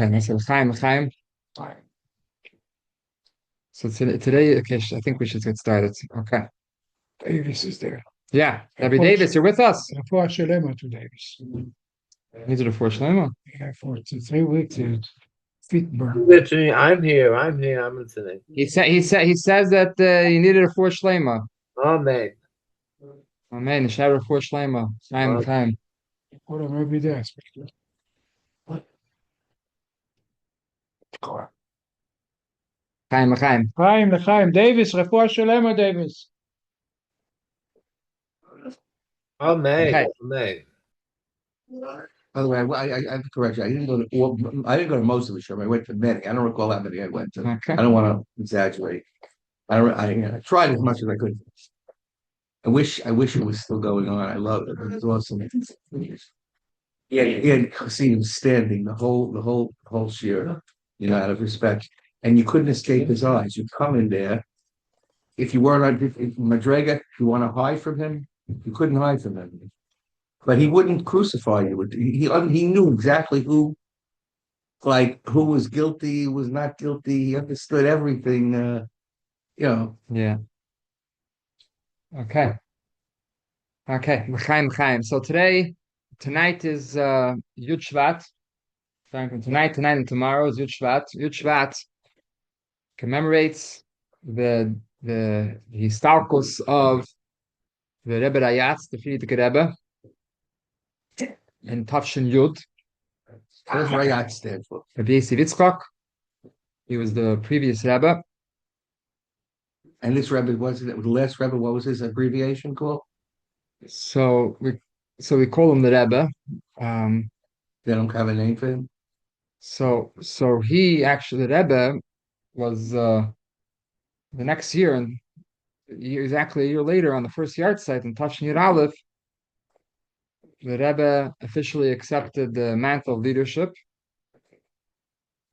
Okay, so Chaim. So today, okay, I think we should get started. Okay. Davis is there. Yeah, Debbie Davis, you're with us. For Shalema to Davis. These are the four Shlema. Yeah, for 3 weeks, feet burn. Literally, I'm here. I'm listening. He says that you needed a four Shlema. Amen. Amen. Shout out four Shlema. Chaim. What am I be there? Chaim. Chaim, Davis, Refuah Shalema, Davis. Amen. Okay. Amen. By the way, I have to correct you. I didn't go to most of the show. I went to many. I don't recall how many I went to. Okay. I don't want to exaggerate. I tried as much as I could. I wish it was still going on. I love it. It was awesome. Yeah, you had seen him standing the whole Shiur, out of respect, and you couldn't escape his eyes. You come in there. If you weren't on Madrega, if you want to hide from him, you couldn't hide from him. But he wouldn't crucify you. He knew exactly who was guilty, who was not guilty. He understood everything. Yeah. Okay. Chaim. So tonight is Yud Shevat. Starting from tonight and tomorrow is Yud Shevat. Yud Shevat commemorates the histalkus of the Rebbe Rayatz, the Frierdiker Rebbe, in Tafshin Yud. What does Rayat stand for? Rabbi Yossi Yitzchak. He was the previous Rebbe. And this Rebbe the last Rebbe. What was his abbreviation called? So we call him the Rebbe. They don't have a name for him. So he actually, the Rebbe was the next year, and exactly a year later, on the first yard site in Tafshin Yud Aleph, the Rebbe officially accepted the mantle of leadership.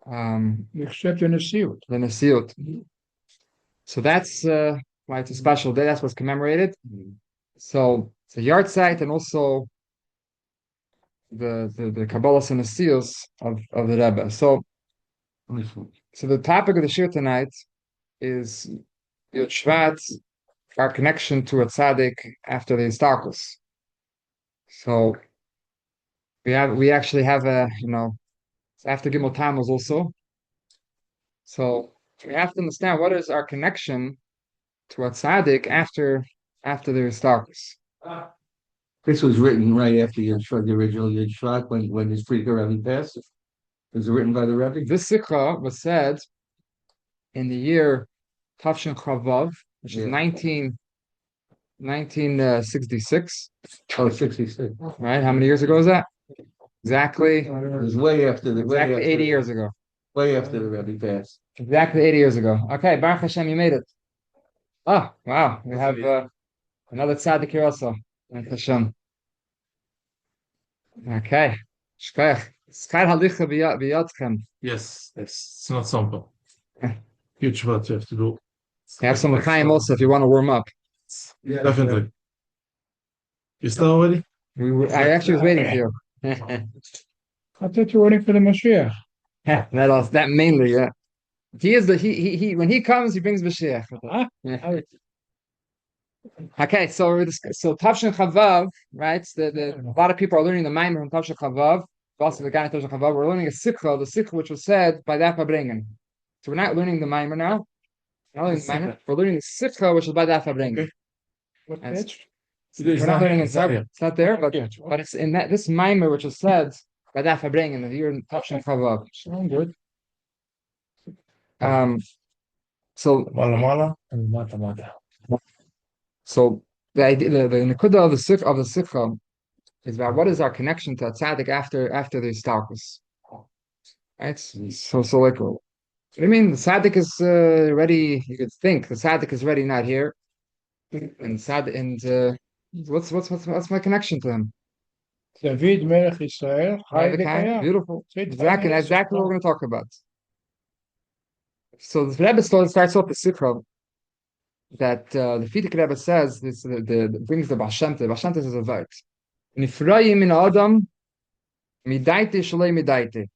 Except in the Shiur. The Nesiut. So that's why it's a special day. That's what's commemorated. So it's a yard site, and also the Kabbalah and the seals of the Rebbe. So the topic of the Shiur tonight is Yud Shevat, our connection to a tzaddik after the histalkus. So we actually have it's after Gimel Tammuz also. So we have to understand what is our connection to a tzaddik after the histalkus. This was written right after the original Yud Shevat, when his Frierdiker Rebbe passed. Was it written by the Rebbe? This sikha was said in the year Tafshin Chavav, which is 1966. Oh, 66. Right? How many years ago is that? Exactly. It was way after 80 years ago. Way after the Rebbe passed. Exactly 80 years ago. Okay, Baruch Hashem, you made it. Oh, wow. We have another tzaddik here also. Baruch Hashem. Okay. Shkoyach. Schar halicha biyadchem. Yes, it's not simple. Huge what you have to do. You have some l'chaim also if you want to warm up. Yeah, definitely. You start already? I actually was waiting for you. I thought you were waiting for the Mashiach. That mainly, yeah. He is he when he comes, he brings Mashiach. Huh? Yeah. Okay, so Tavshin Chavav, right? A lot of people are learning the Maimer from Tavshin Chavav. Also, the guy in Tavshin Chavav, we're learning the sikha which was said by Daf Bringen. So we're not learning the Maimer now. We're learning the sikha which was by Daf Bringen. Okay. What page? We're not learning it. It's not there, but it's in this Maimer which was said by Daf Bringen in the year Tavshin Chavav. Sound good. So the idea, the nekuda of the sikha is about what is our connection to a tzaddik after the histalkus. Right? So like, what do you mean? The tzaddik is ready. You could think the tzaddik is ready, not here. And what's my connection to him? David Melech Israel. Beautiful. Exactly what we're going to talk about. So the Rebbe starts off the sikha that the Frierdiker Rebbe says this brings the Baal Shem Tov. The Baal Shem Tov says a word. Nifrayim min Adam midaite shalei midaite.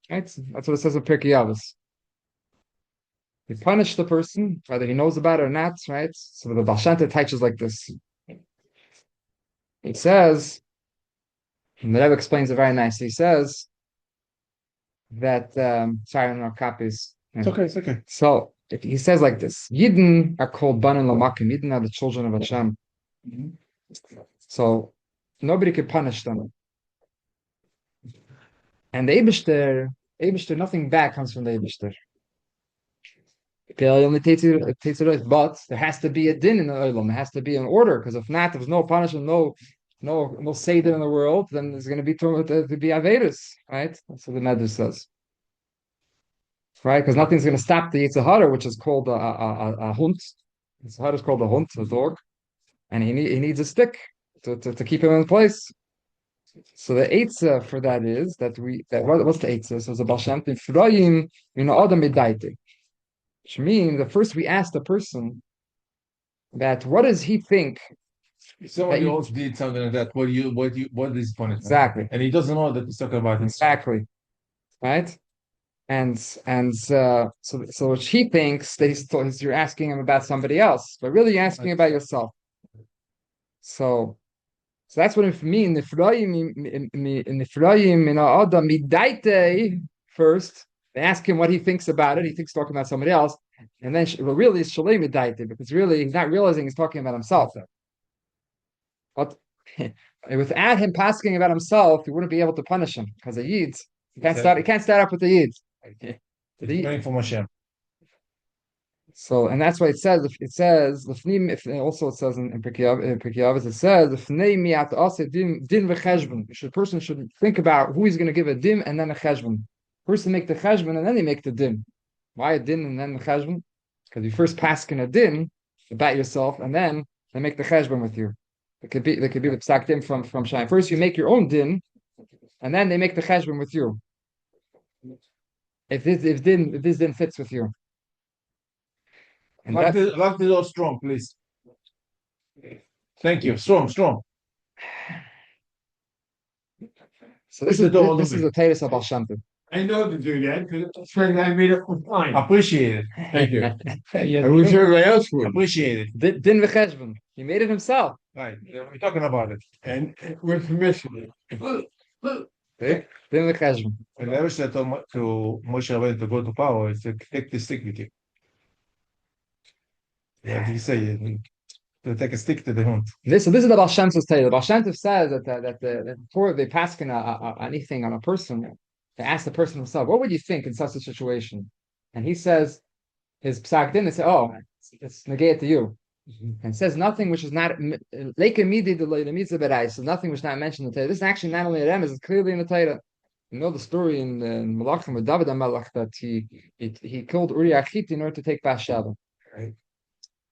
Right? That's what it says in Pirkei Avos. You punish the person, whether he knows about it or not, right? So the Baal Shem Tov teaches like this. He says, and the Rebbe explains it very nicely. He says that, sorry, I don't know copies. It's okay, it's okay. So if he says like this, Yidden are called Banim Lamakim. Yidden are the children of Hashem. So nobody could punish them. And the Eibishter, nothing bad comes from the Eibishter. But there has to be a din in the Olam. There has to be an order, because if not, if there's no punishment, no seder in the world, then there's going to be Avedis, right? That's what the Medrash says. Right? Because nothing's going to stop the Yetzer Hara, which is called a hunt. Yetzer Hara is called a hunt, a dog, and he needs a stick to keep him in place. So the Eitzah for that is that what's the Eitzah? So the Baal Shem Tov Frayim, Adam Midaite. Which means that first we ask the person that what does he think? If somebody else did something like that, what is punishment? Exactly. And he doesn't know that he's talking about himself. Exactly. Right? And so what he thinks that you're asking him about somebody else, but really you're asking about yourself. So that's what it means. First, they ask him what he thinks about it. He thinks talking about somebody else, and then really it's shalei midaite, because really he's not realizing he's talking about himself. But without him asking about himself, he wouldn't be able to punish him, because the Yid he can't start up with the Yid. It's coming from Hashem. So, and that's why it says also it says in Pirkei Avos, it says the person should think about who he's going to give a dim and then a cheshbon. First they make the cheshbon and then they make the dim. Why a din and then the cheshbon? Because you first paskin a din about yourself and then they make the cheshbon with you. It could be the psak din from Shine. First you make your own din and then they make the cheshbon with you. If this din fits with you. And Like this all strong, please. Thank you. Strong. So this is the Teres of Baal Shem Tov. I know to do that because I made it on time. Appreciate it. Thank you. I wish everybody else would. Appreciate it. Din v'cheshbon. He made it himself. Right. We're talking about it. And with permission. Din v'cheshbon. And I said to Moshe Rabbeinu to go to power is to take the stick with you. What did he say? To take a stick to the hunt. This is the Baal Shem Tov's Torah. The Baal Shem Tov says that before they pass anything on a person, they ask the person himself, what would you think in such a situation? And he says, his psak din, they say, oh, it's negate to you. And says nothing which is not so nothing which is not mentioned in the Torah. This is actually not only a Remez, it's clearly in the Torah. You know the story in Malachim with David HaMelech that he killed Uriah Achit in order to take Bathsheba. Right.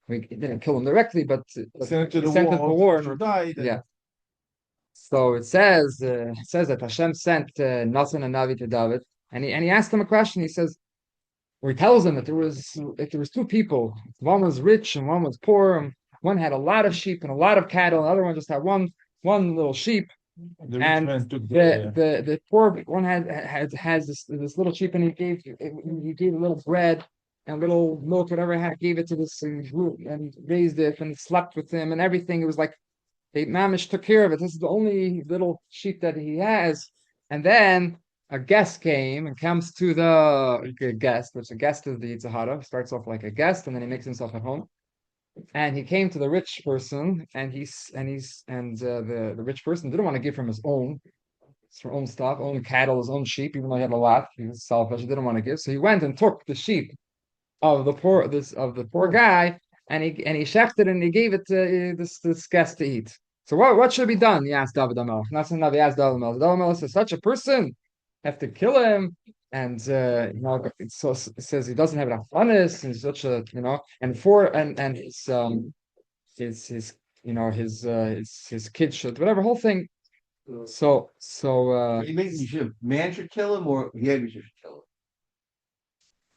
He didn't kill him directly, but sent it to the war. Died. Yeah. So it says that Hashem sent Nathan and Navi to David, and he asked him a question. He says, or he tells him that there was two people. One was rich and one was poor. And one had a lot of sheep and a lot of cattle. And the other one just had one little sheep. And the poor one has this little sheep, and he gave a little bread and little milk, whatever he had, gave it to this and raised it and slept with him and everything. It was like they mamish took care of it. This is the only little sheep that he has. And then a guest came and comes to the guest, which a guest is the Yetzer Hara, starts off like a guest and then he makes himself at home. And he came to the rich person, and the rich person didn't want to give him his own stuff, own cattle, his own sheep, even though he had a lot. He was selfish; he didn't want to give, so he went and took the sheep of the poor guy, and he shechted and he gave it to this guest to eat. So what should be done? He asked David HaMelech. Not saying he asked David HaMelech. David HaMelech says such a person have to kill him. And so it says he doesn't have enough honest, and such a and his kids should whatever whole thing. So you should man should kill him or Yevi should kill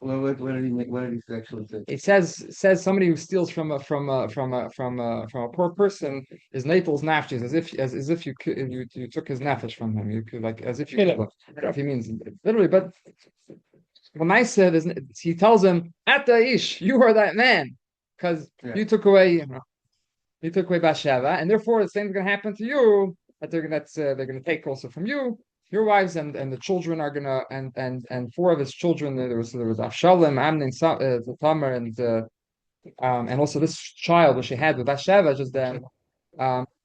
him. What did he make? What did he actually say? It says somebody who steals from a poor person is Naples nafshis, as if you took his nafesh from him. You could, like, as if you Kill killed him. him. I don't know if he means literally, but what nice said is he tells him, Ata ish, you are that man, because Yeah. you took away Bathsheba, and therefore the same is going to happen to you. They're going to take also from you your wives, and the children are going to, and four of his children. There was Avshalom, Amnon, Tamar, and also this child which she had with Bathsheba just then.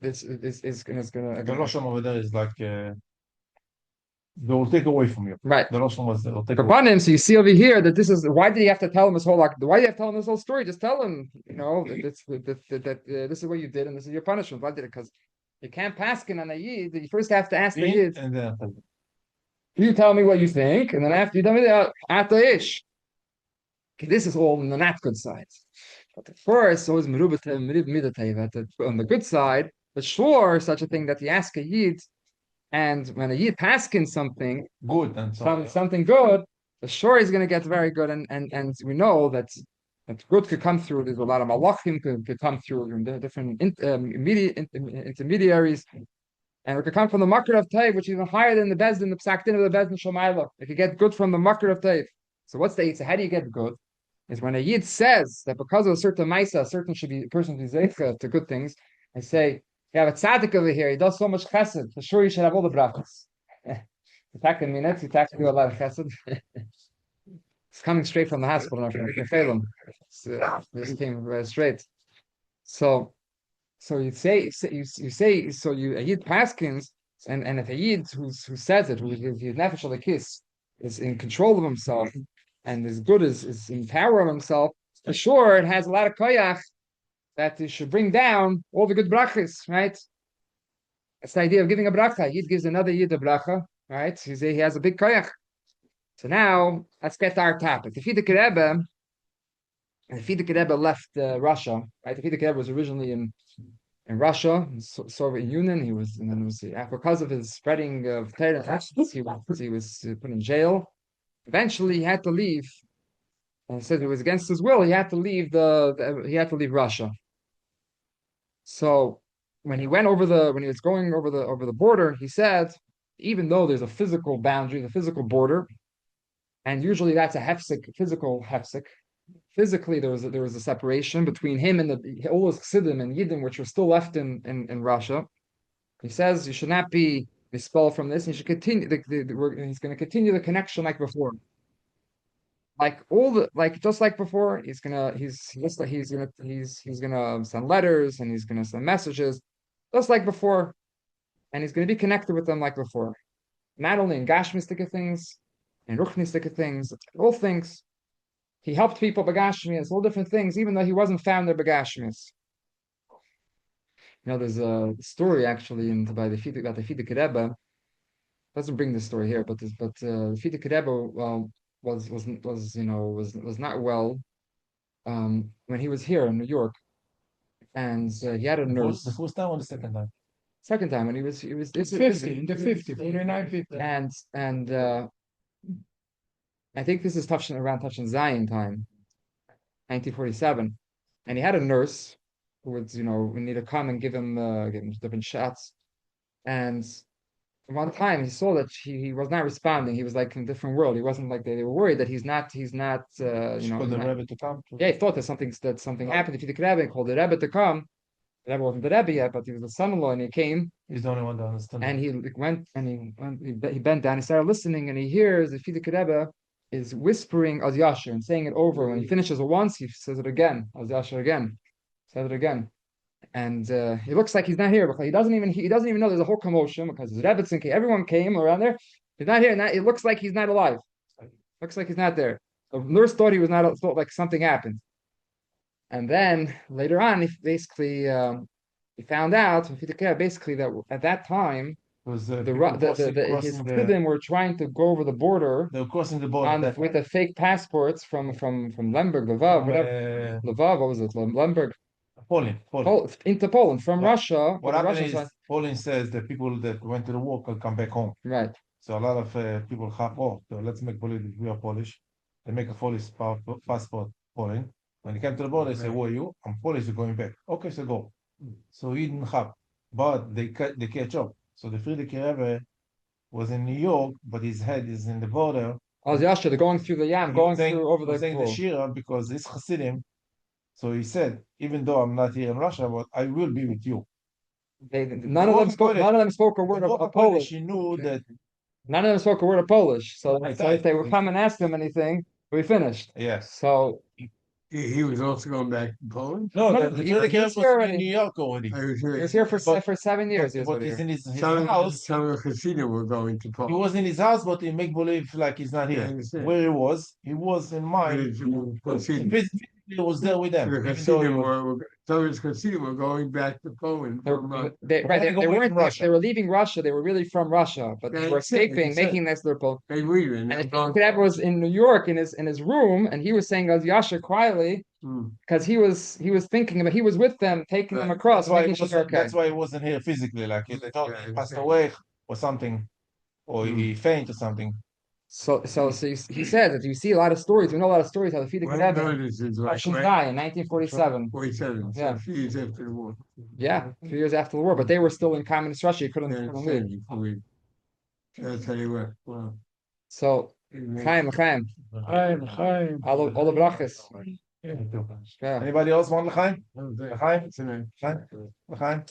This is going The to Lashon over there is like they will take away from you. right. The Lashon was they will take away. Upon him, so you see over here that this is why did he have to tell him his whole why do you have to tell him this whole story? Just tell him, that this is what you did and this is your punishment. Why did it? Because you can't paskin on a yid. You first have to ask the yid. And then You tell me what you think, and then after you tell me that after ish. Okay, this is all on the not good side. But at first, always that on the good side, but sure, such a thing that you ask a yid, and when a yid paskin something, good and so something good, the sure is going to get very good, and we know that good could come through. There's a lot of malachim could come through from the different intermediaries, and it could come from the makar of Taiv, which is even higher than the bezdin, the psaktin of the bezdin shomayla. It could get good from the makar of Taiv. So what's the eitzah? How do you get good? Is when a yid says that because of a certain maisa, a certain person should be zeicha to good things, and say, you have a tzaddik over here, he does so much chesed, for sure you should have all the brachas. Taken minutes, you do a lot of chesed. It's coming straight from the hospital now, from Kefelim. This came straight. So you say a yid paskins, and if a yid who says it, who's nefesh al kiss, is in control of himself and is good, is in power of himself, for sure it has a lot of koyach that it should bring down all the good brachas, right? That's the idea of giving a bracha. Yid gives another yid a bracha, right? He has a big koyach. So now let's get to our topic. The Rebbe left Russia, right? The Rebbe was originally in Russia, in Soviet Union. He was, and then because of his spreading of Torah, he was put in jail. Eventually, he had to leave. And said it was against his will. He had to leave Russia. So when he was going over the border, he said, even though there's a physical boundary, the physical border, and usually that's a physical hefsek. Physically, there was a separation between him and all those chassidim and yidden, which were still left in Russia. He says you should not be expelled from this, and you should continue. He's going to continue the connection like before, just like before. He's gonna send letters and he's gonna send messages, just like before, and he's going to be connected with them like before, not only in gashmistic things, in ruchnistic things, all things. He helped people begashmias, all different things, even though he wasn't found there begashmias. There's a story actually by the Tzaddik Rebbe. Doesn't bring the story here, but the Tzaddik Rebbe was not well when he was here in New York, and he had a nurse. The first time or the second time? Second time when he was in the 49-50. And I think this is around Tafshin Zion time, 1947, and he had a nurse who would need to come and give him different shots, and one time he saw that he was not responding. He was like in a different world. He wasn't like they were worried that he's not Called the Rebbe to come. Yeah, he thought that something happened. If he the Rebbe, called the Rebbe to come. The Rebbe wasn't the Rebbe yet, but he was the son-in-law, and he came. He's the only one to understand. And he went and he bent down. He started listening, and he hears the Tzaddik Rebbe is whispering Az Yasher and saying it over. When he finishes it once, he says it again. Az Yasher again, says it again. And it looks like he's not here because he doesn't even know there's a whole commotion because his Rebbe's and everyone came around there. He's not here. It looks like he's not alive. Looks like he's not there. The nurse thought he was not. Thought like something happened. And then later on, he found out basically that at that time was his children were trying to go over the border. They were crossing the border with the fake passports from Lemberg, Lvov, whatever. Lvov, what was it? Lemberg. Poland. Into Poland from Russia. What happened is Poland says that people that went to the war can come back home. Right. So a lot of people have, so let's make Polish. We are Polish. They make a Polish passport Poland. When he came to the border, they say, "Who are you?" "I'm Polish. You're going back." "Okay, so go." So he didn't have, but they catch up. So the Frierdiker Rebbe was in New York, but his head is in the border. Oh, Yasha, they're going through the Yam, He going was saying, through over he was the saying the wall. Shiur because this Hasidim. So he said, even though I'm not here in Russia, but I will be with you. None of them spoke a word of Polish. He knew that. None of them spoke a word of Polish. So Right, if they would come and ask them anything, we finished. Yes. So He was also going back to Poland? No, No, the he- Frierdiker he Rebbe was was here in already. New York already. I was he here. was here for But- 7 years. He was But over he's here. in his Some house. of the Hasidim were going to He Poland. was in his house, but he make believe like he's not I here. understand. Where he was in mind. Hasidim. Physically, he was there with them. The Even though he Hasidim was, some of the Hasidim were going back to Poland. They weren't. They were leaving Russia. They were really from Russia, but they were escaping, making this their Poland. They leaving. And Rebbe was in New York in his room, and he was saying as Yasha quietly because he was thinking about he was with them, taking them across, making sure okay. that's why he wasn't here physically. Like they thought he passed away or something, or he fainted or something. So he said that you see a lot of stories. We know a lot of stories how the Frierdiker Rebbe Russians die in 1947. 47. Yeah. A few years after the war. Yeah, a few years after the war, but they were still in communist Russia. You couldn't leave. I'll tell you what. Wow. So Chaim, Chaim. all the brachas. Yeah. Anybody else want l'chaim? L'chaim? L'chaim?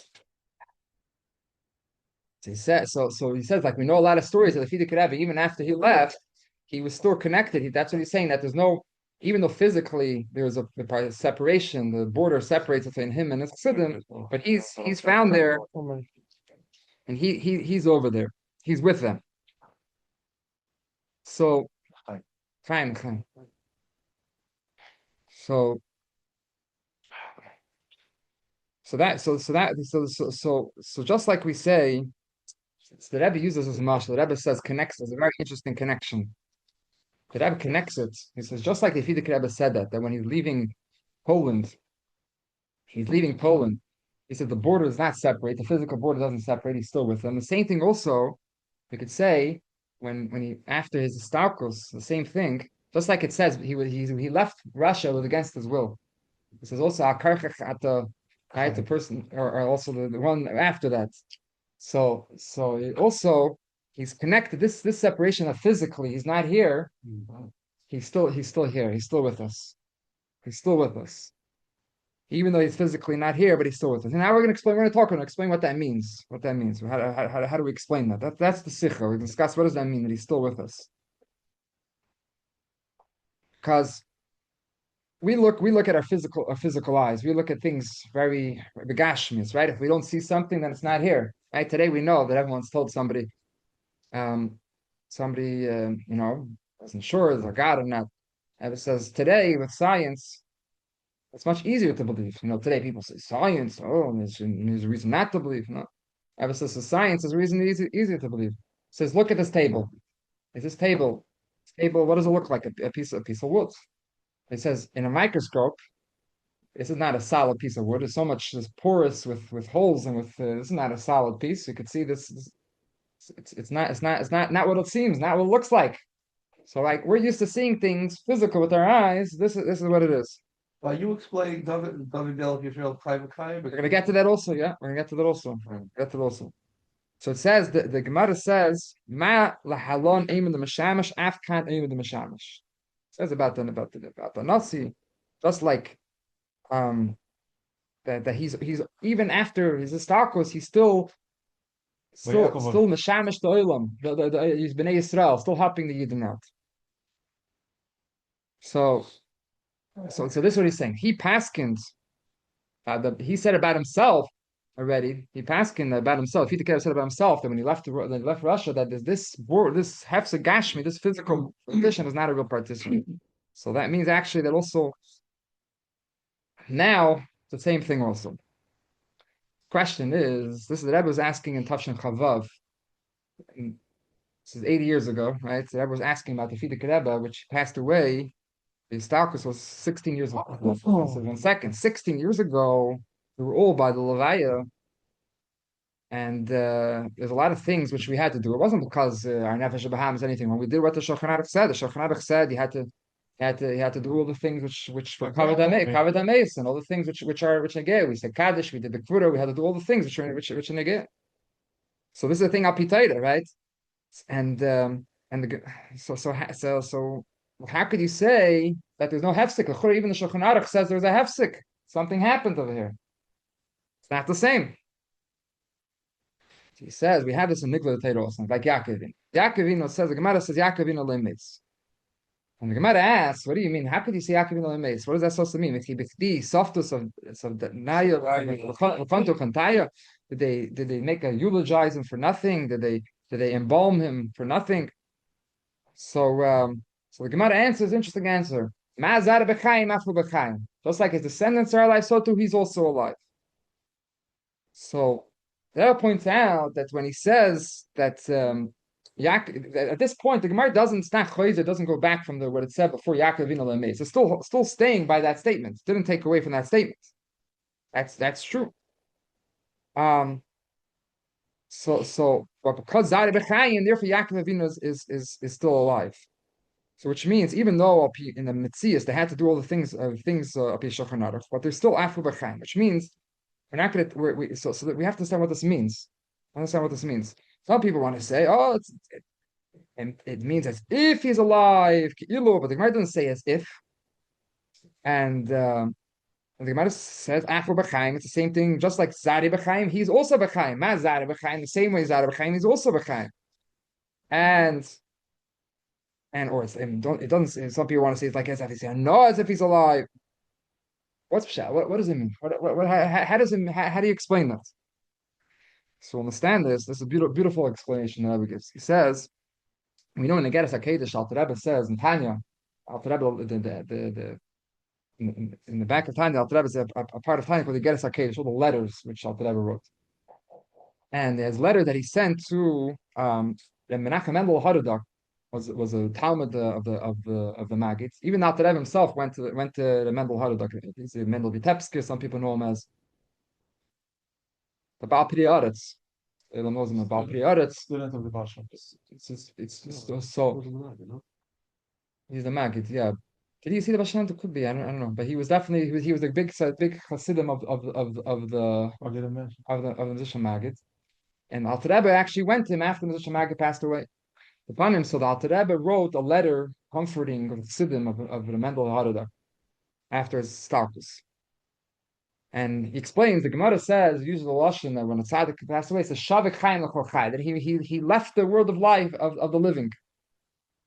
So he said, so he says, like we know a lot of stories of the Frierdiker Rebbe. Even after he left, he was still connected. That's what he's saying. That there's no, even though physically there's a separation, the border separates between him and his chassidim, but he's found there, and he's over there. He's with them. So, fine. So just like we say, the Rebbe uses this mashal. The Rebbe says connects. It's a very interesting connection. The Rebbe connects it. He says just like the Frierdiker Rebbe said that when he's leaving Poland, he said the border does not separate. The physical border doesn't separate. He's still with them. The same thing also, we could say when he after his histalkus, the same thing. Just like it says, he left Russia was against his will. It says also at the person, or also the one after that. So it also he's connected. This separation of physically, he's not here. He's still here. He's still with us. He's still with us. Even though he's physically not here, but he's still with us. And now we're going to explain what that means. What that means. How do we explain that? That's the sikha. We discuss what does that mean that he's still with us. Because we look at our physical eyes. We look at things very begashmius, right? If we don't see something, then it's not here. Right? Today we know that everyone's told somebody, wasn't sure is there God or not. And it says today with science, it's much easier to believe. Today people say science. Oh, there's a reason not to believe. No, ever says science is a reason easier to believe. It says look at this table. Is this table? What does it look like? A piece of wood. It says in a microscope, this is not a solid piece of wood. It's so much this porous with holes and with this is not a solid piece. You could see this. It's not what it seems. Not what it looks like. So like we're used to seeing things physical with our eyes. This is what it is. Well, you explain David Del Yisrael private time. We're gonna get to that also. Yeah, we're gonna get to that also. So it says the Gemara says ma lahalon aim the mashamish afkan aim the mashamish. Says about the Nazi, just like that he's even after his histalkus, he's still mashamish the olam. He's bnei Yisrael, still helping the Yidden out. So this is what he's saying. He paskins. He said about himself already. He paskin about himself. He said about himself that when he left Russia, that this hefsa gashmi, this physical condition, is not a real participant. So that means actually that also now it's the same thing also. Question is, this is the Rebbe was asking in Tafshin Chavav. This is 80 years ago, right? So the Rebbe was asking about the Frierdiker Rebbe, which passed away. The histalkus was 16 years ago. So 1 second, 16 years ago, we were all by the Levaya, and there's a lot of things which we had to do. It wasn't because our Nefesh Bahamas anything. When we did what the Shulchan Aruch said, you had to He had to do all the things which were covered ames, and all the things which are negay. We said kaddish, we did the kvura, we had to do all the things which are negay. So this is the thing apitaita, right? And the, so how could you say that there's no hefsek? Even the Shulchan Aruch says there's a hefsek. Something happened over here. It's not the same. He says we have this in Nikla the also, like Yaakovin. Yaakovin says the Gemara says Yaakovin limits. And the Gemara asks, what do you mean? How could you say Yaakovin limits? What is that supposed to mean? Softus of the Naya, did they make a eulogize him for nothing? Did they embalm him for nothing? So the Gemara answers, interesting answer. Just like his descendants are alive, so too he's also alive. So that points out that when he says that at this point the Gemara doesn't go back from what it said before Yaakov Avinu Lemeis. It's still staying by that statement. It didn't take away from that statement. That's true. But because Zari B'Chayim, therefore Yaakov Avinu is still alive. So which means even though in the Metzias they had to do all the things up Shulchan Aruch, but they're still Afu B'Chayim, which means we're not going to. So that we have to understand what this means. Some people want to say, "Oh, it means as if he's alive," but the Gemara doesn't say as if. And the Gemara says, "Afu b'chaim." It's the same thing, just like Zari b'chaim. He's also b'chaim. Ma Zari b'chaim. The same way Zari b'chaim, he's also b'chaim. It doesn't. Some people want to say it's like as if he's no, as if he's alive. What's pshat? What does it mean? How do you explain that? So understand this. This is a beautiful explanation that Rebbe gives. He says, we know in the Geras HaKadosh, Alter Rebbe says in Tanya, Alter Rebbe, in the back of Tanya, Alter Rebbe is a part of Tanya called the Geras HaKadosh, all the letters which Alter Rebbe wrote. And there's a letter that he sent to Menachem Mendel Harudak, was a Talmud of the Maggid. Even Alter Rebbe himself went to the Mendel Harudak. He's a Mendel Vitebsky, some people know him as the Baal Pri Aretz. Elam knows him as Baal Pri Aretz. Student of the Basha. It's so. He's the Maggid, yeah. Did you see the Bashan? It could be. I don't know, but he was definitely he was a big Hasidim of the musician Maggid. And Alter Rebbe actually went to him after the musician Maggid passed away. Upon him, so the Alter Rebbe wrote a letter comforting the Hasidim of the Mendel Harudak after his histalkus. And he explains, the Gemara says, uses the lashon that when a tzaddik passed away, it says Shavik Chaim L'Chol Chai, that he left the world of life of the living.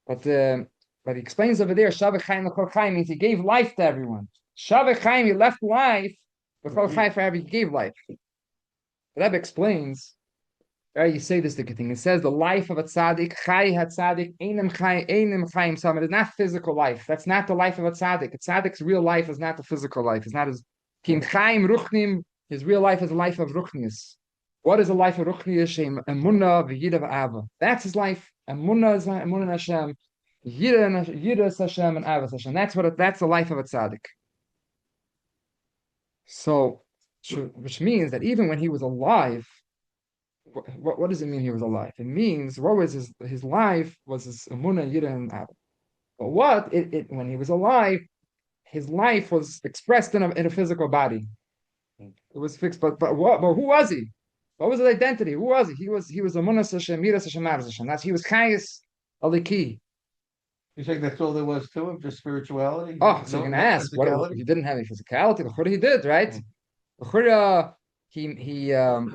But he explains over there, Shavik Chaim L'Chol Chai means he gave life to everyone. Shavik Chaim, he left life, L'Chol Chai for everyone, he gave life. The Rebbe explains, you say this thing. It says the life of a tzaddik, Chai HaTzaddik, Einem Chaim Sam. It is not physical life. That's not the life of a tzaddik. A tzaddik's real life is not the physical life. It's not his Kim Chaim Ruchnim, his real life is a life of Ruchnius. What is a life of Ruchnius? Emunah v'yida v'ava. That's his life. Emunah is Emunah Hashem. Yida is Hashem and Ava Hashem. That's the life of a tzaddik. So, which means that even when he was alive, what does it mean he was alive? It means what was his life was his Emunah, Yida, and Ava. But when he was alive, his life was expressed in a physical body. It was fixed, but who was he? What was his identity? Who was he? He was Amunas Hashem, Miras Hashem, Avos Hashem. He was Chayis Aliki. You think that's all there was to him, just spirituality? Oh, so you're gonna ask, what he didn't have any physicality? The he did, right? The he had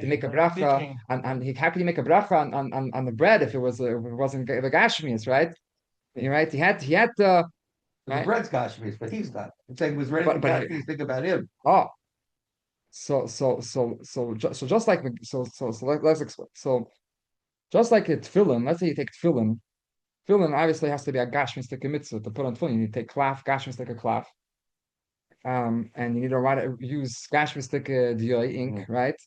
to make a bracha, and how could he make a bracha on the bread if it wasn't the gashmias, right? Right, he had to. The bread's Gashmis, but he's not. It's like he was ready to think about him. Oh, so just like let's explain. So just like a tefillin, let's say you take tefillin. Tefillin obviously has to be a gashmistic mitzvah to put on tefillin. You need to take klaf, gashmistic klaf, and you need to use gashmistic dioi ink, right?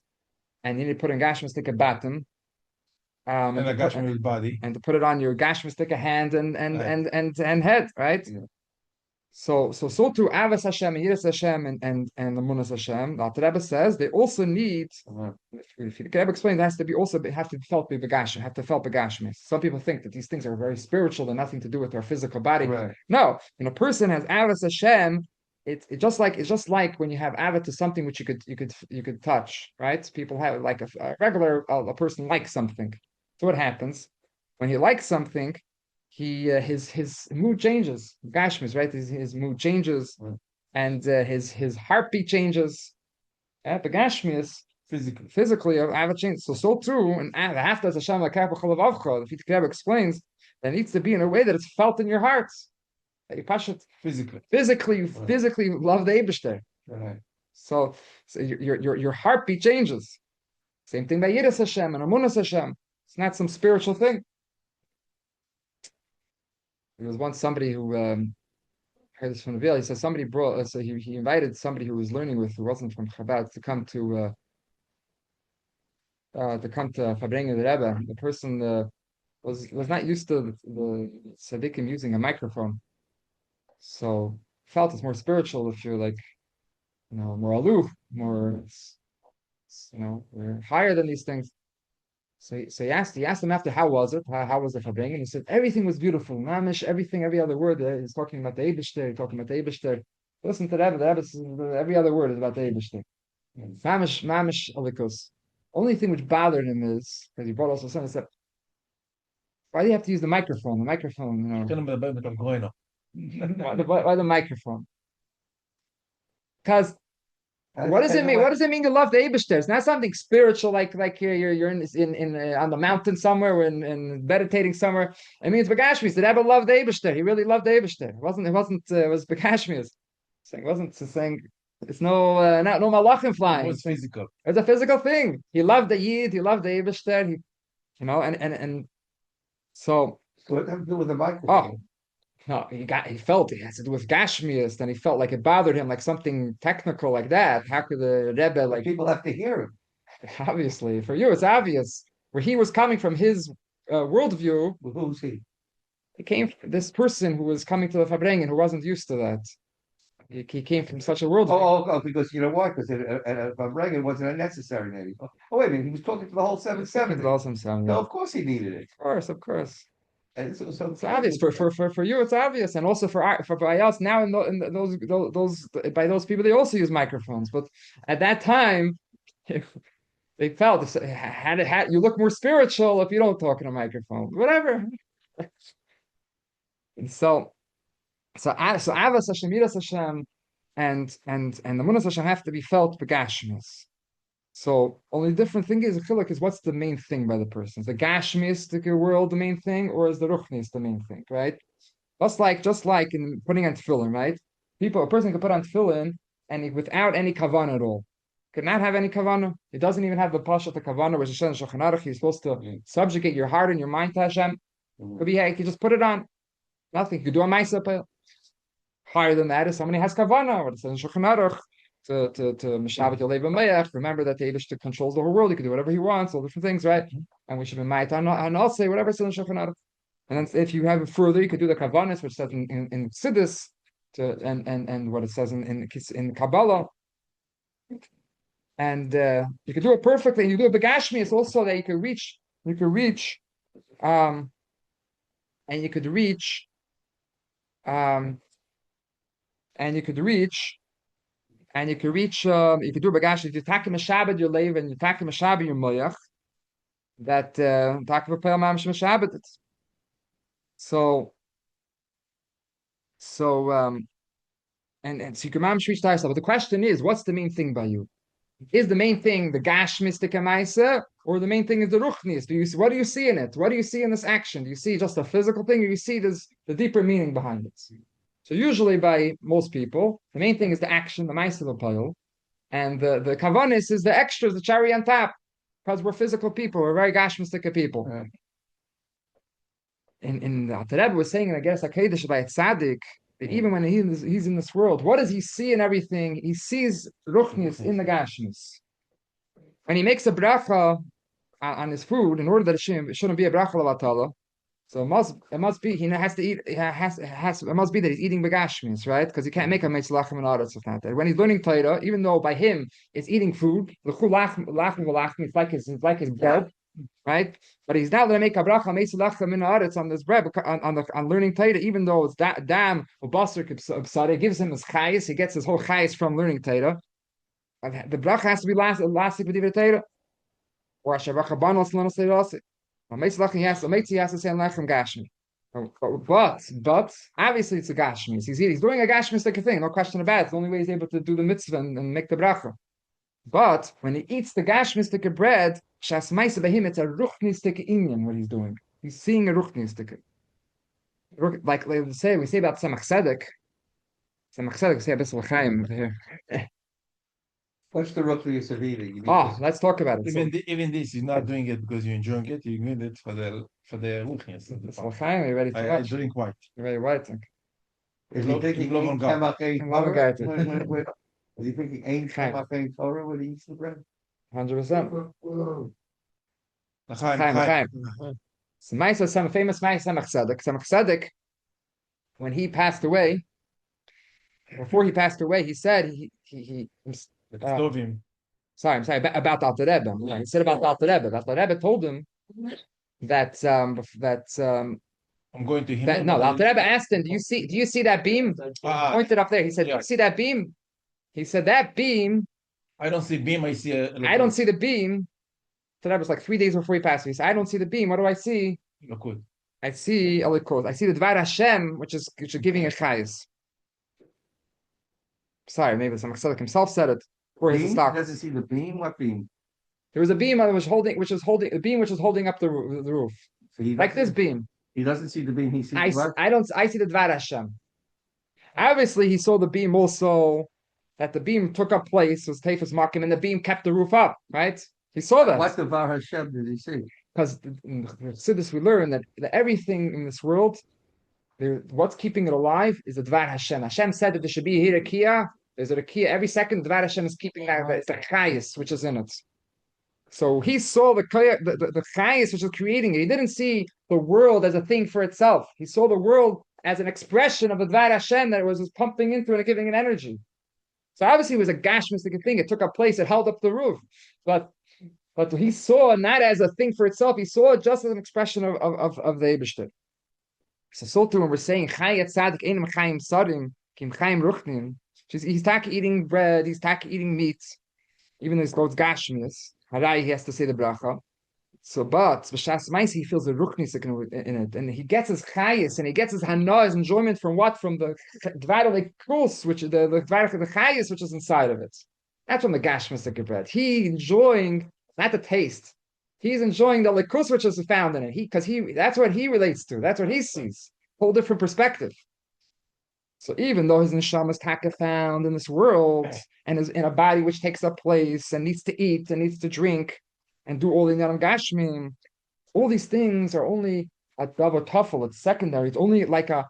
And you need to put in gashmistic batim. And a gashmi body, and to put it on your gashmistic hand and head, right? Yeah. So too, Avos Hashem and Yiras Hashem and the Munas Hashem. The Alter Rebbe says they also need. If the Rebbe explains, it has to be also have to be felt by Begashim, have to felt Begashim. Some people think that these things are very spiritual and nothing to do with our physical body. Right. No, when a person has Avos Hashem, it's just like when you have Avos to something which you could touch, right? People have like a regular a person likes something. So what happens when he likes something? His mood changes. Gashmis, right? His mood changes, and his heartbeat changes. But Gashmis physically, I have a change. So too, and after as Hashem the Rebbe explains, that needs to be in a way that it's felt in your hearts. That you push it physically love the Eibishter. Right. So your heartbeat changes. Same thing by Yiras Hashem and Amunas Hashem. It's not some spiritual thing. There was once somebody who heard this from the Ville. He says somebody brought. So he invited somebody who was learning with, who wasn't from Chabad, to come to Fabrengen the Rebbe. The person was not used to the tzaddikim using a microphone, so felt it's more spiritual if you're like, more aloof, more, we're higher than these things. So he asked him after how was it? How was the Fabrengen? He said everything was beautiful. Mamish, everything, every other word. He's talking about the Eibishter, talking about the Eibishter. Listen to that, every other word is about the Eibishter. Mamish alikus. Only thing which bothered him is, because he brought also son, he said, why do you have to use the microphone? The microphone, why the microphone? Because what does it mean? What does it mean to love the Eibishter? It's not something spiritual, like you're in on the mountain somewhere, or in meditating somewhere. It means Begashmis. The Rebbe loved the Eibishter. He really loved the Eibishter. It was Begashmis. It wasn't saying it's no malachim flying. It was physical. It's a physical thing. He loved the Yid. He loved the Eibishter. And so. So what have to do with the microphone? Oh. No, he felt it has to do with Gashmias, and he felt like it bothered him, like something technical like that. How could the Rebbe like People have to hear him. Obviously, for you, it's obvious where he was coming from his worldview. Who's he? He came from this person who was coming to the Fabrengen who wasn't used to that. He came from such a worldview. Oh, because you know why? Because Reagan wasn't unnecessary, maybe. Oh, wait a minute, he was talking to the whole 770. No, of course he needed it. Of course. And so it's obvious for you. It's obvious, and also for by us now. In those by those people, they also use microphones. But at that time, they felt you look more spiritual if you don't talk in a microphone. Whatever. And so Avos Hashem, Yiras Hashem, and the Munas Hashem have to be felt begashmis. So only different thing is what's the main thing by the person? Is the gashmistic world the main thing, or is the ruchnis the main thing? Right? Just like in putting on tefillin, right? A person can put on tefillin and without any kavanah at all. Could not have any kavanah. He doesn't even have the pasha to kavanah, which is Hashem Shulchan Aruch. He's supposed to subjugate your heart and your mind to Hashem. Could be you could just put it on. Nothing. You could do a ma'aseh. Higher than that is somebody has kavanah, or it says Shulchan Aruch. To Meshavet Yolev Mayach, remember that the Eibishter controls the whole world. He can do whatever he wants, all different things, right? And we should be ma'at and I'll say whatever says in Shulchan Aruch. And then if you have it further, you could do the Kavanis, which says in Siddis, and what it says in Kabbalah. And you could do it perfectly. And you do it begashmi. It's also that you could reach, and you could reach, you could do bagash if you takim a Shabbat your leiv and you takim a Shabbat your moyach. That takim a pel mamish Shabbat. So you can mamish reach yourself. But the question is, what's the main thing by you? Is the main thing the gash mystic amaisa, or the main thing is the ruchnis? What do you see in it? What do you see in this action? Do you see just a physical thing, or you see the deeper meaning behind it? So usually by most people, the main thing is the action, the ma'aseh l'payil, and the kavanis is the extras, the cherry on top, because we're physical people, we're very gashmistic people. Yeah. In the Alter Rebbe was saying, I guess, Hakadosh by Tzaddik, that even when he's in this world, what does he see in everything? He sees ruchnis in the gashmis. When he makes a bracha on his food, in order that it shouldn't be a bracha l'vatala, So it must be he has to eat. It must be that he's eating begashmis, right? Because he can't make a meitzlachem and aretz if not that. When he's learning Torah, even though by him it's eating food, it's like his bread, right? But he's not going to make a bracha meitzlachem and aretz on this bread on learning Torah, even though it's dam or basar kibsar. It gives him his chayis. He gets his whole chayis from learning Torah. The bracha has to be lasting with the Torah. Or asher bracha banos lanos Torah. He has to say lechem gashmi. But obviously it's a gashmi. He's doing a gashmistic thing, no question about it. It's the only way he's able to do the mitzvah and make the bracha. But when he eats the gashmistic bread, shas ma'isa behim, it's a ruchnistic inyan what he's doing. He's seeing a ruchnistic. Like we say about Tzemach Tzedek. Tzemach Tzedek say a bit l'chaim here. What's the Ruchni Savida? Oh, let's talk about it. Even this, you're not doing it because you're enjoying it. You're doing it for the ruchnius. You're ready to I watch. drink white. You're ready, right? Is he thinking ain't Kamach Is he thinking ain't Kamach Torah when he eats the bread? 100%. L'chaim. So Maisa, some famous Maisa Tzemach Tzedek, when he passed away, before he passed away, he said Love him. I'm sorry about the Alter Rebbe. Yeah, he said about the Alter Rebbe. The Alter Rebbe told him that I'm going to him. the Alter Rebbe asked him, do you see that beam? Pointed up there. He said, do you see that beam? He said, that beam. I don't see beam. I see I don't see the beam. So that was like 3 days before he passed away. He said, I don't see the beam. What do I see? I see Elikos. I see the Dvar Hashem, which is giving a chayis. Sorry, maybe some Tzaddik himself said it. Or his stock. Doesn't see the beam. What beam? There was a beam which was holding up the roof, So like this beam. He doesn't see the beam. He sees I what? I see the Dvar Hashem. Obviously, he saw the beam also. That the beam took up place was Tefus Makim, and the beam kept the roof up. Right? He saw that. What the Var Hashem did he see? Because in Chassidus we learn that everything in this world, what's keeping it alive is the Dvar Hashem. Hashem said that there should be a Rakia. There's a Rakia every second. Dvar Hashem is keeping that. It's the Chayis which is in it. So he saw the Chayis which is creating it. He didn't see the world as a thing for itself. He saw the world as an expression of the Dvar Hashem that it was pumping into it and giving it energy. So obviously it was a gashmistic thing. It took up place. It held up the roof. But he saw not as a thing for itself. He saw it just as an expression of the Eibishter. So too when we're saying Chayat Tzaddik Einem Chaim Sarim Kim Chaim Ruchnim, he's taki eating bread. He's taki eating meat, even though it's called gashmis. Harai he has to say the bracha. So, but b'shas ma'is he feels the ruchnis in it, and he gets his chayis and he gets his hana, his enjoyment from what? From the dvar lekus, which is the dvar the chayis, which is inside of it. That's from the gashmistic bread. He enjoying not the taste. He's enjoying the lekus which is found in it. That's what he relates to. That's what he sees. Whole different perspective. So even though his neshama is taka found in this world and is in a body which takes up place and needs to eat and needs to drink and do all the Inyan Gashmim, all these things are only a double tuffle. It's secondary. It's only like a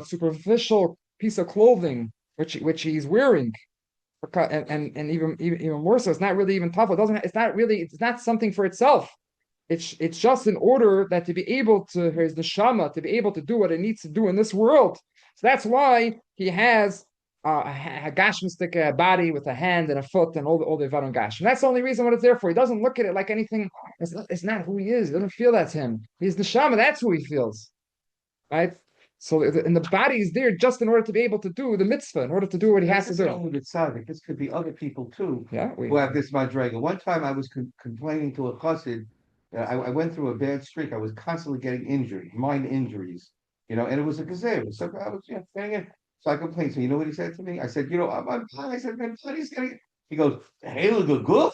superficial piece of clothing which he's wearing, and even more so, it's not really even tuffle. It's not something for itself. It's just in order that to be able to his neshama to be able to do what it needs to do in this world. So that's why he has a gashmistic body with a hand and a foot and all the Varon Gash. And that's the only reason what it's there for. He doesn't look at it like anything. It's not who he is. He doesn't feel that's him. He's the Neshama. That's who he feels. Right? So, and the body is there just in order to be able to do the mitzvah, in order to do what he has to do. Only with Tzaddik. This could be other people too. Yeah, who have this madrega. One time I was complaining to a chassid. I went through a bad streak. I was constantly getting injured, mind injuries. And it was a gazelle. So I was getting it. So I complained. So you know what he said to me? I said, I said, man, body's getting. He goes, hey, look a goof.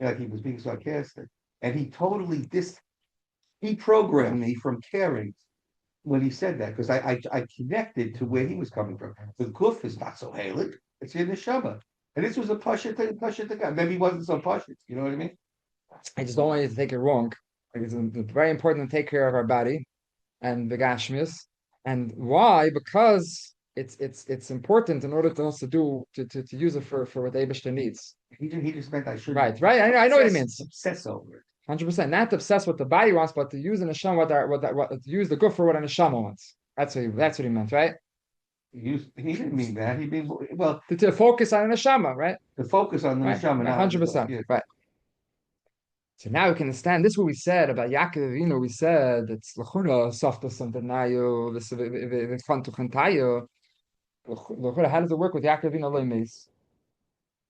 Like he was being sarcastic, and he totally deprogrammed me from caring when he said that because I connected to where he was coming from. The goof is not so halik. It's in the neshama, and this was a pasha thing. Maybe he wasn't so pasha. You know what I mean? I just don't want you to take it wrong. It's very important to take care of our body and the gashmias. And why? Because it's important in order to also to use it for what the Eibishter needs. He just meant I should. Right. I know what he means. Obsess over it. 100%. Not to obsess what the body wants, but to use an neshama to use the good for what a neshama wants. That's what he meant, right? He didn't mean that. He mean well To focus on a neshama, right? to focus on the Right. neshama, not on the 100%. yeah. Right. So now we can understand this. What we said about Yaakov, we said it's l'chura softa santanayo v'chantu chantayo. L'chura, how does it work with Yaakov Lemes?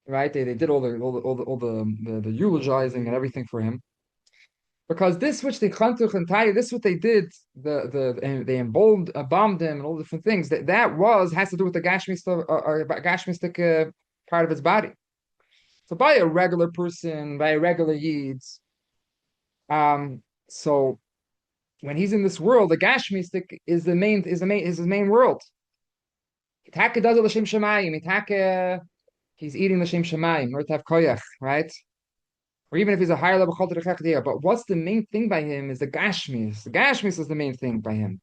Right? They did all the eulogizing and everything for him. Because this which they chantuch and taya, this what they did, and they bombed him and all different things. That has to do with the gashmistic part of his body. So by a regular person, by a regular yid, so when he's in this world, the gashmistic is his main world. Itaka does l'shem shemayim. Itaka, he's eating l'shem shemayim in order to have koyach, right? Or even if he's a higher level chol terechach. But what's the main thing by him is the gashmis. The gashmis is the main thing by him.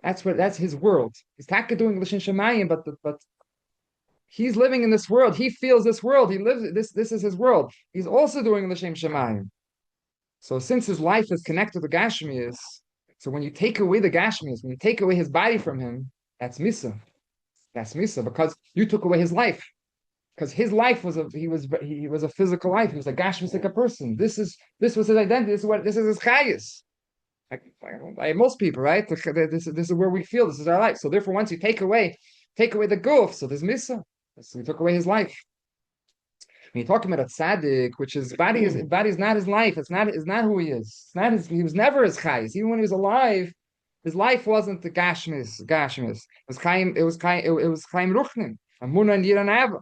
That's his world. He's taka doing l'shem shemayim, but he's living in this world. He feels this world. He lives this. This is his world. He's also doing l'shem shemayim. So since his life is connected to the gashmis, so when you take away the gashmis, when you take away his body from him, that's misa. That's misa because you took away his life. Because his life was a physical life. He was a gashmistic person. This was his identity. This is his chayis. Like most people, right? This is where we feel. This is our life. So therefore, once you take away the goof, so there's misa. So we took away his life. When you're talking about a tzaddik, which is body is not his life. It's not who he is. It's not his. He was never his chayis. Even when he was alive, his life wasn't the gashmis. It was chaim. It was chaim ruchnin. Amuna and yiran.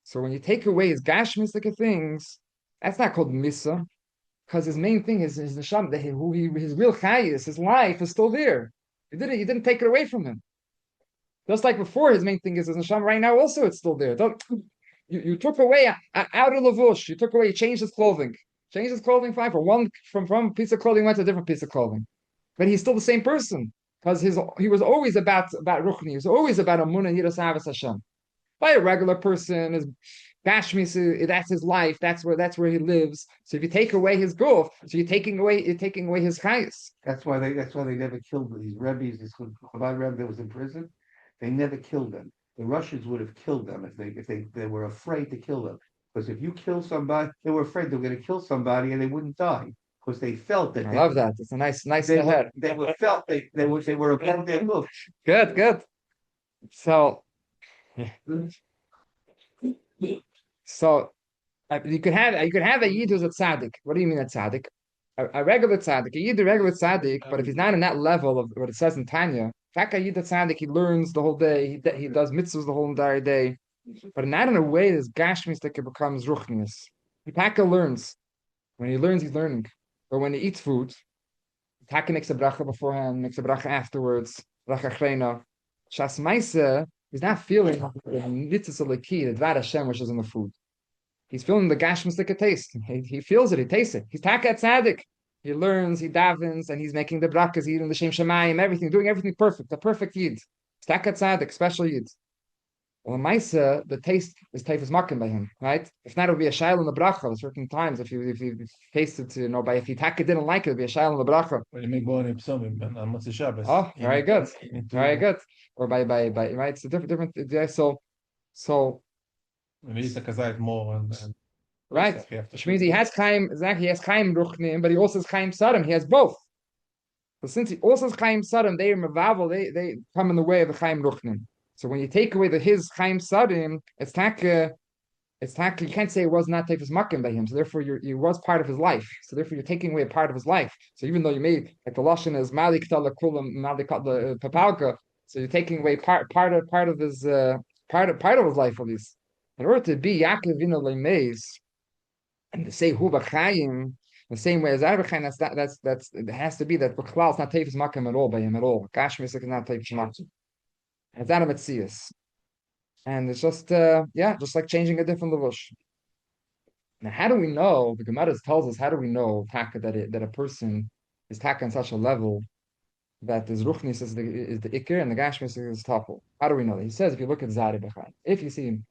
So when you take away his gashmistic things, that's not called misa, because his main thing is his neshama, his real chayis, his life is still there. You didn't take it away from him. Just like before, his main thing is his neshama. Right now, also it's still there. You took away out of lavush. You changed his clothing. Changed his clothing fine from a piece of clothing went to a different piece of clothing, but he's still the same person because he was always about ruchni. He was always about amunah and yiras havas Hashem. By a regular person, his gashmis, that's his life. That's where he lives. So if you take away his guf, so you're taking away his chayis. That's why they never killed these rebbes. This Chabad Rebbe that was in prison. They never killed them. The Russians would have killed them if they were afraid to kill them. Because if you kill somebody, they were afraid they were going to kill somebody and they wouldn't die because they felt that. I love that. It's a nice they felt they were above their move. Good. So. So you could have a yid who's a tzaddik. What do you mean a tzaddik? A regular tzaddik, a yid, a regular tzaddik. But if he's not in that level of what it says in Tanya, a yid a tzaddik, he learns the whole day. He does mitzvahs the whole entire day, but not in a way that's gashmis that becomes ruchnius. Taka learns. When he learns, he's learning. But when he eats food, Taka makes a bracha beforehand, makes a bracha afterwards. Bracha chreina. Shas ma'aseh. He's not feeling the mitzvah lekhi, the dvar Hashem, which is in the food. He's feeling the gashmistic taste. He feels it. He tastes it. He's taka tzaddik. He learns. He davens, and he's making the brakas, eating the shem shemayim, everything, doing everything perfect. The perfect yid. He's taka tzaddik, special yid. Well, in Maisa, the taste is taifas makim by him, right? If not, it would be a shail in the bracha at certain times. If you tasted if he taka didn't like it, it'd be a shail in the bracha. When you make borim psomim on Motzei Shabbos. Oh, very good, very good. Or by right, it's a different. Yeah, so. Maybe it's a kazayit more and right, which means he has chaim ruchnim, but he also has chaim sadim. He has both. But since he also has chaim sadim, they are mevavel. They come in the way of the chaim ruchnim. So when you take away his chaim sadim, it's taka. You can't say it was not tefus makim by him. So therefore, it was part of his life. So therefore, you're taking away a part of his life. So even though you made like the lashon is malik tala kulam malik the papalka, so you're taking away part of his life at least. In order to be Yaakov Vino Lemeis and to say Hu B'Chaim the same way as Arbechayim, that's it has to be that B'Chlal is not tefus makim at all by him at all. Gashmis is not tefus makim. It's not a metzius. And it's just just like changing a different levush. Now, how do we know? The Gemara tells us how do we know taka that a person is taka on such a level that his ruchnis is the ikir and the gashmis is topple. How do we know that? He says if you look at Zari B'Chaim, if you see him,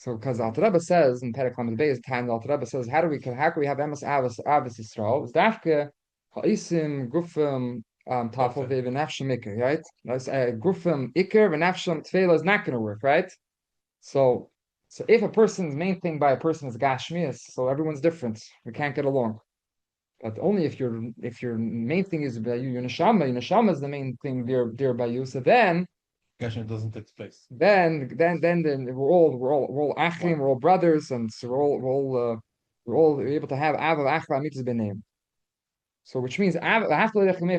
So because Alter Rebbe says in Perek Lamed Beis time, Alter Rebbe says, how can we have emes avos Yisrael? It's dafke ha'isim gufim tafel ve'nafshim ikar, right? That's gufim ikar v'nafshim tefillah is not going to work, right? So if a person's main thing by a person is gashmias, so everyone's different. We can't get along. But only if your main thing is by you, your neshama is the main thing there by you. So then Gashmi doesn't take space. then we're all achim, we're all brothers, and so we're all able to have av achra mitzvah b'neim. So which means having avos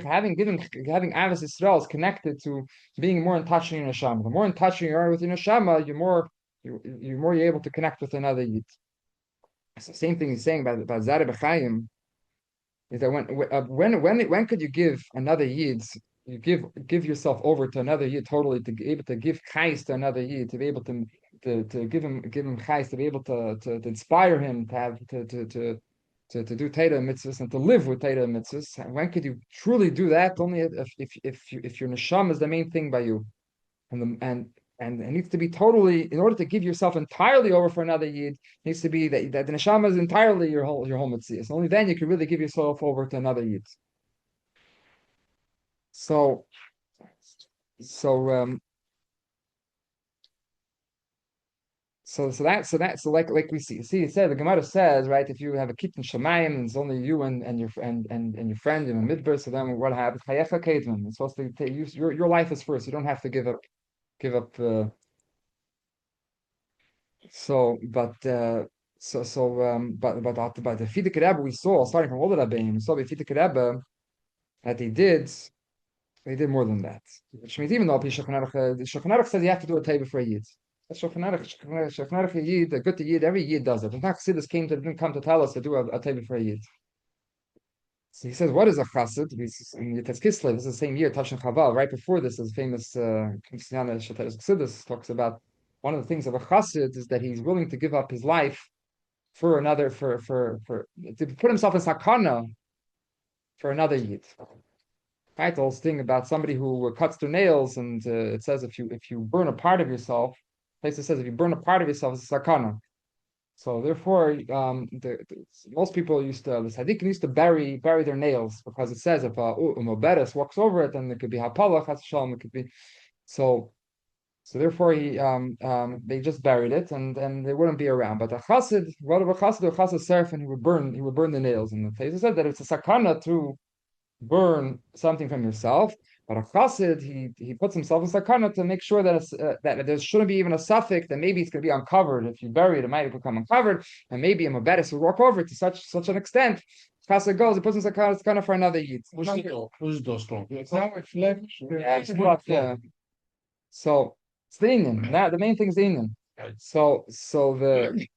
Yisrael is connected to being more in touch with your neshama. The more in touch you are with your neshama, you're able to connect with another yid. It's the same thing he's saying about Zara B'chaim, is that when could you give another yid? You give yourself over to another yid totally, to be able to give chayis to another yid, to be able to give him chayis, to be able to inspire him to have to do Torah mitzvahs and to live with Torah mitzvahs. When could you truly do that? Only if your neshama is the main thing by you, and it needs to be totally, in order to give yourself entirely over for another yid, it needs to be that the neshama is entirely your whole mitzvah. Only then you can really give yourself over to another yid. So like we see it said, the Gemara says, right, if you have a kitten shamayim and it's only you and your friend and your friend in the midbar, so then what happens? Chayecha kedman. It's supposed to use your life is first. You don't have to give up. But the Fidik Rebbe we saw, starting from all the Rebbeim, we saw by Fidik Rebbe that they did more than that. Which means even though the Shulchan Aruch says you have to do a table for a yid. That's Shulchan Aruch yid, a good yid, every yid does it. The Chassidus didn't come to tell us to do a table for a yid. So he says, what is a chassid? In Yitzchak Kislev, this is the same year, Tashin Chaval. Right before this is famous Chassidus talks about one of the things of a chassid is that he's willing to give up his life for another, to put himself in sakana for another yid. Right, the whole thing about somebody who cuts their nails, and it says if you burn a part of yourself, place it says if you burn a part of yourself, it's a sakana. So therefore, most people the Tzaddik used to bury their nails, because it says if umoberes walks over it, then it could be hapalach, it could be so. So therefore, they just buried it, and they wouldn't be around. But a chassid, what of a chassid serf, and he would burn the nails. And the Teza said that it's a sakana to burn something from yourself. But a chassid, he puts himself in sakana to make sure that that there shouldn't be even a suffix, that maybe it's going to be uncovered. If you bury it, it might become uncovered, and maybe a mabedes will walk over it to such an extent. Chassid goes, he puts in sakana for another yid. Who's the door strong? It's not reflection. Yeah. So it's the Indian. The main thing is the Indian. So the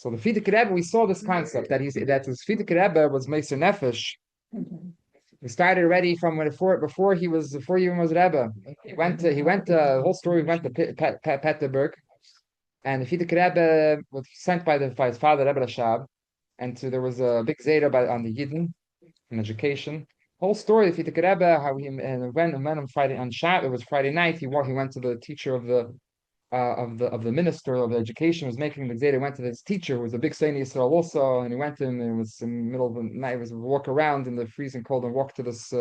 Fidik Rebbe, we saw this concept that his Fidik Rebbe was Meiser Nefesh. We started already from before he even was Rebbe. He went the whole story. He went to Peterburg, and the Fidik Rebbe was sent by his father Rebbe Rashab, and there was a big zera on the Yidden in education. Whole story of Fidik Rebbe, how he went on Friday on Shabbat. It was Friday night. He went to the teacher of the minister of education, was making the zera. Went to this teacher who was a big Seini Yisrael also, and he went to him. And it was in the middle of the night. He was walk around in the freezing cold and walk to this,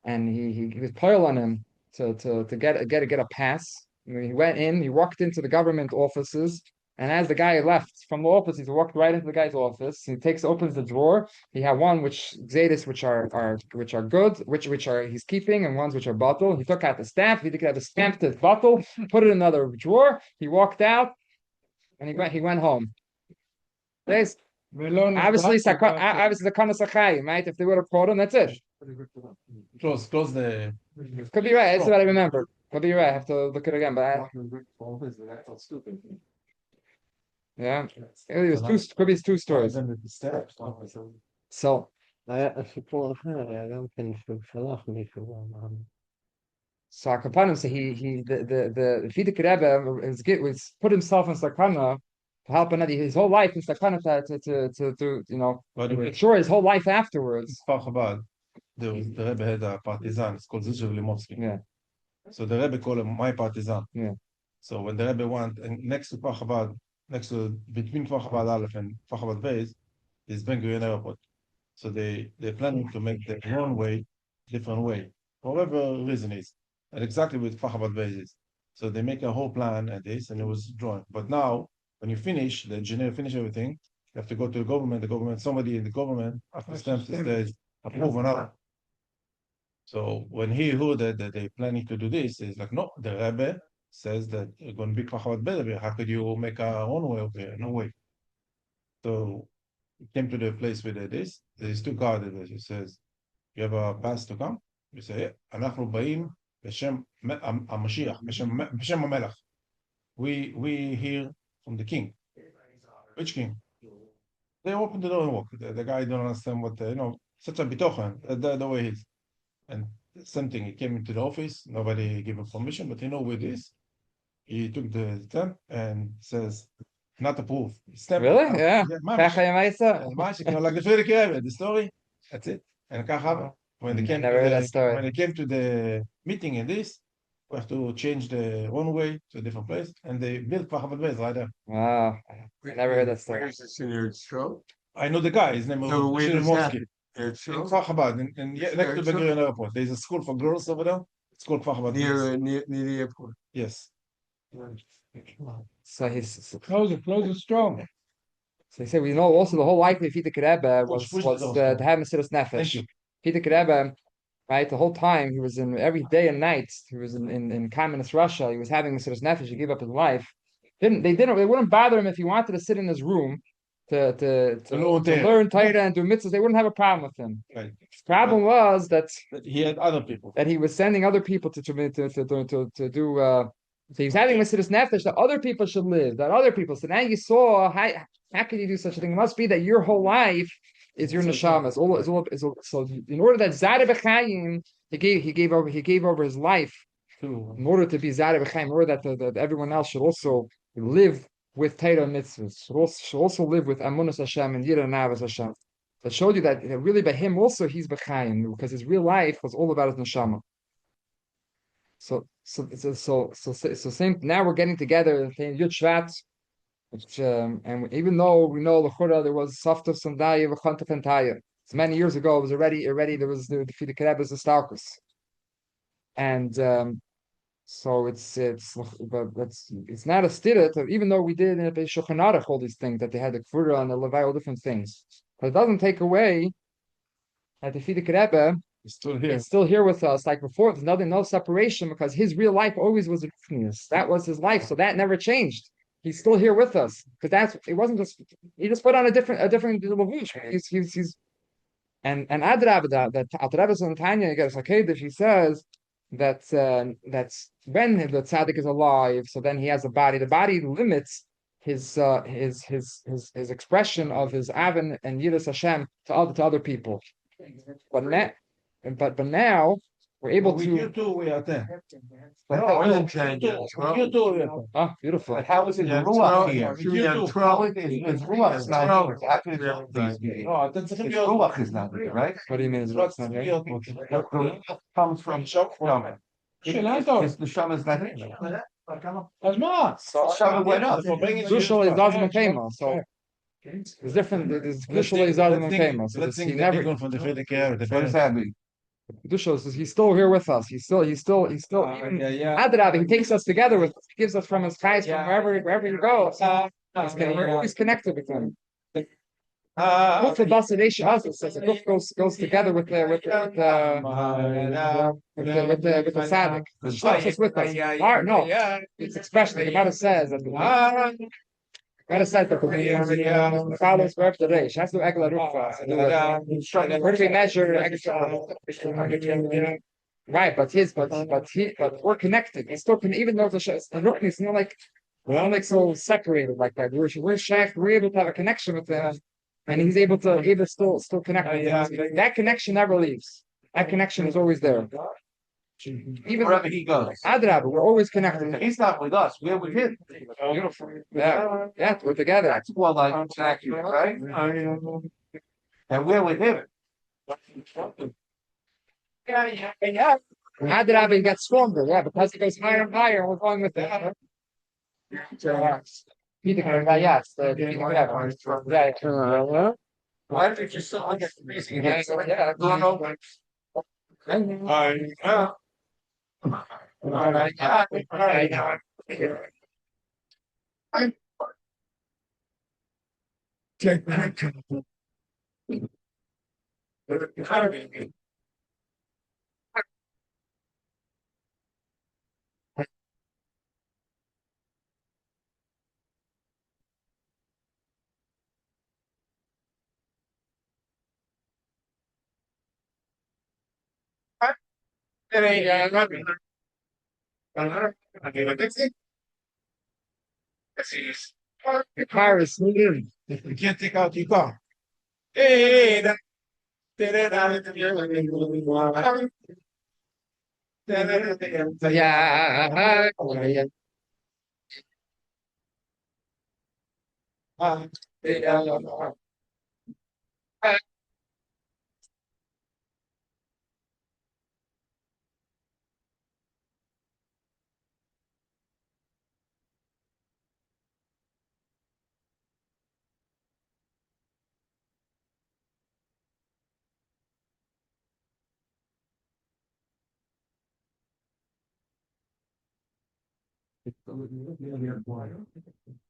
and he was pile on him to get a pass. And he went in. He walked into the government offices. And as the guy left from the office, he walked right into the guy's office. He opens the drawer. He had one which are good, which are he's keeping, and ones which are bottle. He took out the stamp. He took out the stamped bottle, put it in another drawer. He walked out, and he went home. There's obviously the kanasachai, right? If they would have caught him, that's it. Close the. Could be right. That's what I remember. Could be right. I have to look at it again, but yeah, it was could be two stories. So So Akapanim, so the Fidik Rebbe was put himself in sakana to help another. His whole life in sakana to ensure his whole life afterwards. Chabad, the Rebbe had a partisan. It's called Zizhev Limovsky. Yeah. So the Rebbe called him my partisan. Yeah. So when the Rebbe went, and next to Chabad, next to between Kfar Chabad Aleph and Kfar Chabad Beis is Ben Gurion Airport. So they're planning to make the runway different way, for whatever reason is, and exactly with Kfar Chabad Beis is. So they make a whole plan at this, and it was drawn. But now, when you finish, the engineer finish everything, you have to go to the government. The government, somebody in the government, after stamps, it says approve another. So when he heard that they're planning to do this, he's like, no, the Rebbe says that you're going to be Kfar Chabad Beis. How could you make a runway over here? No way. So he came to the place where it is. There's two guards. He says, you have a pass to come? You say, yeah. אנחנו באים בשם המשיח, בשם המלך. We hear from the king. Which king? They open the door and walk. The guy don't understand what, such a bitochen, the way he is. And same thing, he came into the office, nobody gave him permission, but with this, he took the stamp and says, not approved. Stamp. Really? Yeah. mamish. ככה היא מעיסה? Like the Frierdiker Rebbe, the story. That's it. And kachava, when they came never heard that story. when they came to the meeting in this, we have to change the runway to a different place, and they built Kfar Chabad Beis right there. Wow, I never heard that story. Where's this in your show? I know the guy. His name is No, where does that? Shirmovsky. Your In show? Kfar Chabad, next to Ben Gurion Airport. There's a school for girls over there. It's called Kfar Chabad Beis. Near the airport. Yes. So he's Close it strong. so he said, we know also the whole life of Tzaddik Rebbe was Push was the to have Mesiras Thank Nefesh. you. Tzaddik Rebbe, right, the whole time he was in every day and night. He was in communist Russia. He was having Mesiras Nefesh. He gave up his life. They wouldn't bother him if he wanted to sit in his room to learn Torah and do mitzvahs. They wouldn't have a problem with him. Right. The problem was that He had other people. he was sending other people to do. So he's having Mesiras Nefesh that other people should live. That other people. So now you saw how can you do such a thing? It must be that your whole life is your neshama. So in order that Zara B'chaim, he gave over his life in order to be Zara B'chaim, in order that everyone else should also live with Torah mitzvahs, should also live with Amunas Hashem and Yira Navas Hashem. That showed you that really by him also he's B'chaim, because his real life was all about his neshama. So same. Now we're getting together in Yud Shevat, which and even though we know l'chura there was Saftos and Daya v'Chantaf and Taya. So many years ago, it was already there was the Rebbe's histalkus, and so it's not a stira. Even though we did in the Shulchan Aruch all these things that they had the kfura and the levai, all different things, but it doesn't take away that the Rebbe He's still here. is still here with us. Like before, there's no separation, because his real life always was Ruchnius. That was his life, so that never changed. He's still here with us, because it wasn't just he just put on a different levush. He's and Adrab that Adrab and Tanya gets Hakedesh. He says that's when the tzaddik is alive, so then he has a body. The body limits his expression of his Avon and Yiras Hashem to other people. But now we're able With to. you too, we are there. But how is it changing? With you too, we are there. Oh, beautiful. But how is it ruach here? It's ruach. It's not here. How can it be? No, that's It's ruach is not here, right? What do you mean? Is Ruach it's not here? The ruach comes from Shama. The Shama is not here. As much. Shama went up. Crucial is Zazim Kema. So it's different. It's crucial is Zazim Kema. So Let's he think never. from the Frierdiker Rebbe. What does that mean? Kedusha says he's still here with us. He's still even Adrab, he takes us together with. He gives us from his chayes from wherever you go. We're always connected with him. Both the Basadation also says the book goes together with the tzaddik. It helps us with us. No, it's expression. The Gemara says that the follows wherever the reish. Has to egla rufa. Where do we measure? Right, but we're connected. It's still even though the rukni is not like we're not so separated like that. We're shaykh. We're able to have a connection with them, and he's able to still connect. That connection never leaves. That connection is always there. Even Wherever he goes. Adrab, we're always connected. He's not with us. We're with him. Beautiful. Yeah, we're together. That's more like accurate, right? And we're with him. Adrab gets stronger, because it goes higher and higher, and we're going with it. Peter guy, yes, the Peter guy. Yeah. Why did you still get freezing? Yeah, going over. The car is moving. You can't take out your car. Hey, that. Yeah.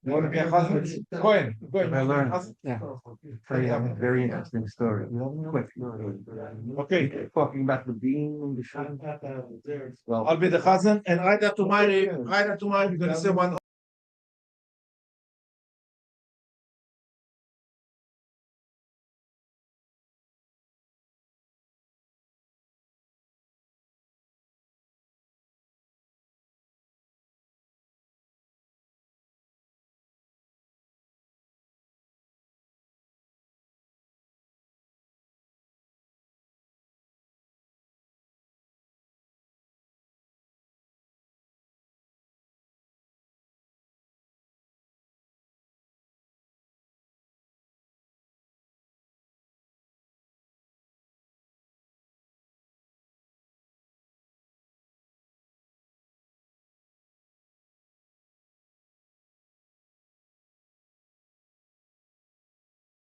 You want to be a husband? Go in. Go in. I learned. Yeah. Tell you a very interesting story. Quick. Okay. Talking about the bean and the shine. Well, I'll be the cousin, and either tomorrow, you're gonna say one